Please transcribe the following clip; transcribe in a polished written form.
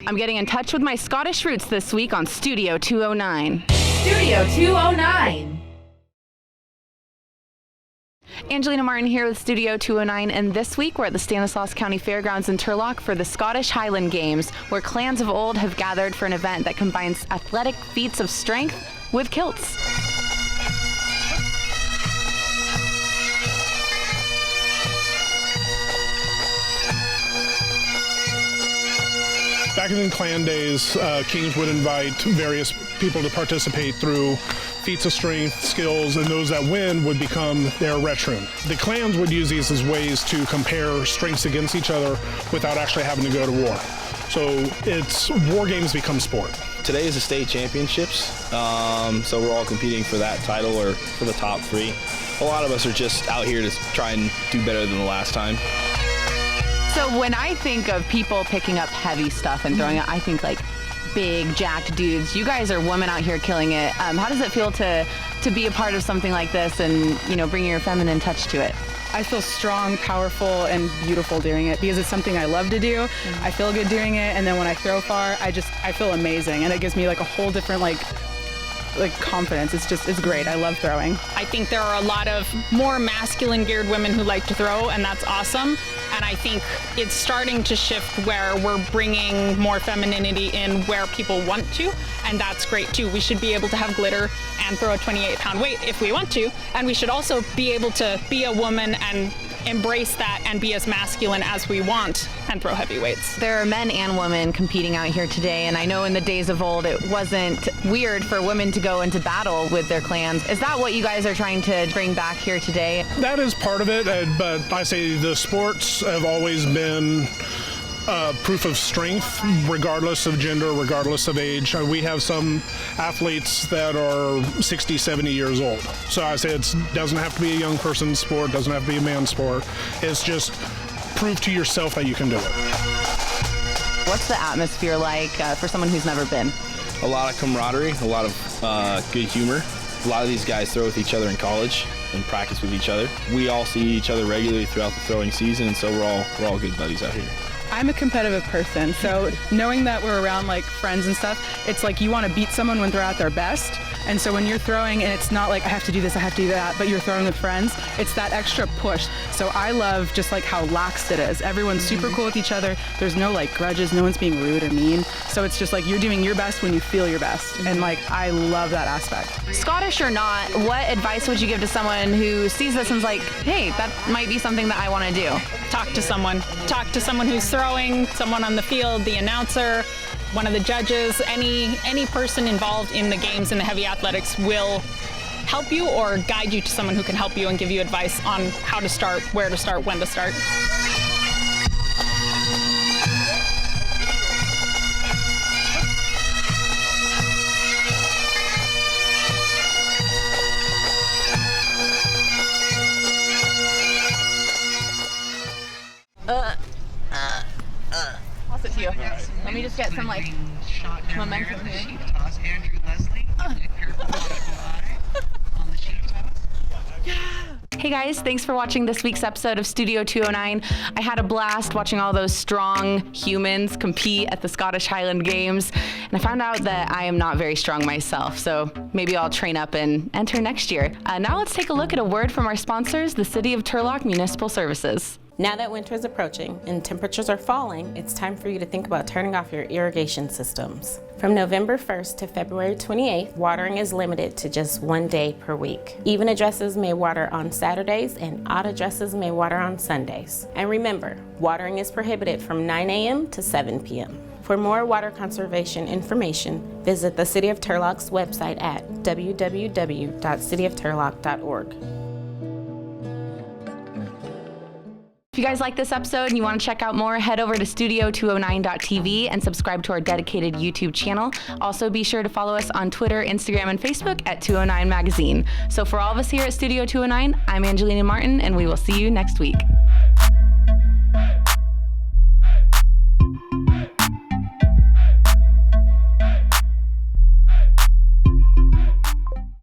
I'm getting in touch with my Scottish roots this week on Studio 209. Studio 209. Angelina Martin here with Studio 209, and this week we're at the Stanislaus County Fairgrounds in Turlock for the Scottish Highland Games, where clans of old have gathered for an event that combines athletic feats of strength with kilts. Back in the clan days, kings would invite various people to participate through feats of strength, skills, and those that win would become their retroon. The clans would use these as ways to compare strengths against each other without actually having to go to war. So it's war games become sport. Today is the state championships, so we're all competing for that title or for the top three. A lot of us are just out here to try and do better than the last time. So when I think of people picking up heavy stuff and throwing it, I think like big, jacked dudes. You guys are women out here killing it. How does it feel to be a part of something like this and, you know, bring your feminine touch to it? I feel strong, powerful, and beautiful doing it because it's something I love to do. I feel good doing it, and then when I throw far, I feel amazing, and it gives me like a whole different like confidence. It's great. I love throwing. I think there are a lot of more masculine geared women who like to throw, and that's awesome. And I think it's starting to shift where we're bringing more femininity in where people want to, and that's great too. We should be able to have glitter and throw a 28-pound weight if we want to, and we should also be able to be a woman and embrace that and be as masculine as we want and throw heavy weights. There are men and women competing out here today, and I know in the days of old it wasn't weird for women to go into battle with their clans. Is that what you guys are trying to bring back here today? That is part of it, but I say the sports have always been proof of strength, regardless of gender, regardless of age. We have some athletes that are 60, 70 years old. So I say it doesn't have to be a young person's sport, doesn't have to be a man's sport. It's just prove to yourself that you can do it. What's the atmosphere like for someone who's never been? A lot of camaraderie, a lot of good humor. A lot of these guys throw with each other in college and practice with each other. We all see each other regularly throughout the throwing season, and so we're all good buddies out here. I'm a competitive person, so knowing that we're around like friends and stuff, it's like you want to beat someone when they're at their best. And so when you're throwing and it's not like I have to do this, I have to do that, but you're throwing with friends, it's that extra push. So I love just like how lax it is. Everyone's super cool with each other. There's no like grudges, no one's being rude or mean. So it's just like you're doing your best when you feel your best. And like I love that aspect. Scottish or not, what advice would you give to someone who sees this and is like, hey, that might be something that I want to do? Talk to someone. Talk to someone who's throwing, someone on the field, the announcer, one of the judges, any person involved in the games in the heavy athletics will help you or guide you to someone who can help you and give you advice on how to start, where to start, when to start. Toss it to you. Let me just get some like momentum here. Hey guys, thanks for watching this week's episode of Studio 209. I had a blast watching all those strong humans compete at the Scottish Highland Games, and I found out that I am not very strong myself, so maybe I'll train up and enter next year. Now let's take a look at a word from our sponsors, the City of Turlock Municipal Services. Now that winter is approaching and temperatures are falling, it's time for you to think about turning off your irrigation systems. From November 1st to February 28th, watering is limited to just 1 day per week. Even addresses may water on Saturdays and odd addresses may water on Sundays. And remember, watering is prohibited from 9 a.m. to 7 p.m. For more water conservation information, visit the City of Turlock's website at www.cityofturlock.org. If you guys like this episode and you want to check out more, head over to studio209.tv and subscribe to our dedicated YouTube channel. Also, be sure to follow us on Twitter, Instagram, and Facebook at 209 Magazine. So for all of us here at Studio 209, I'm Angelina Martin, and we will see you next week.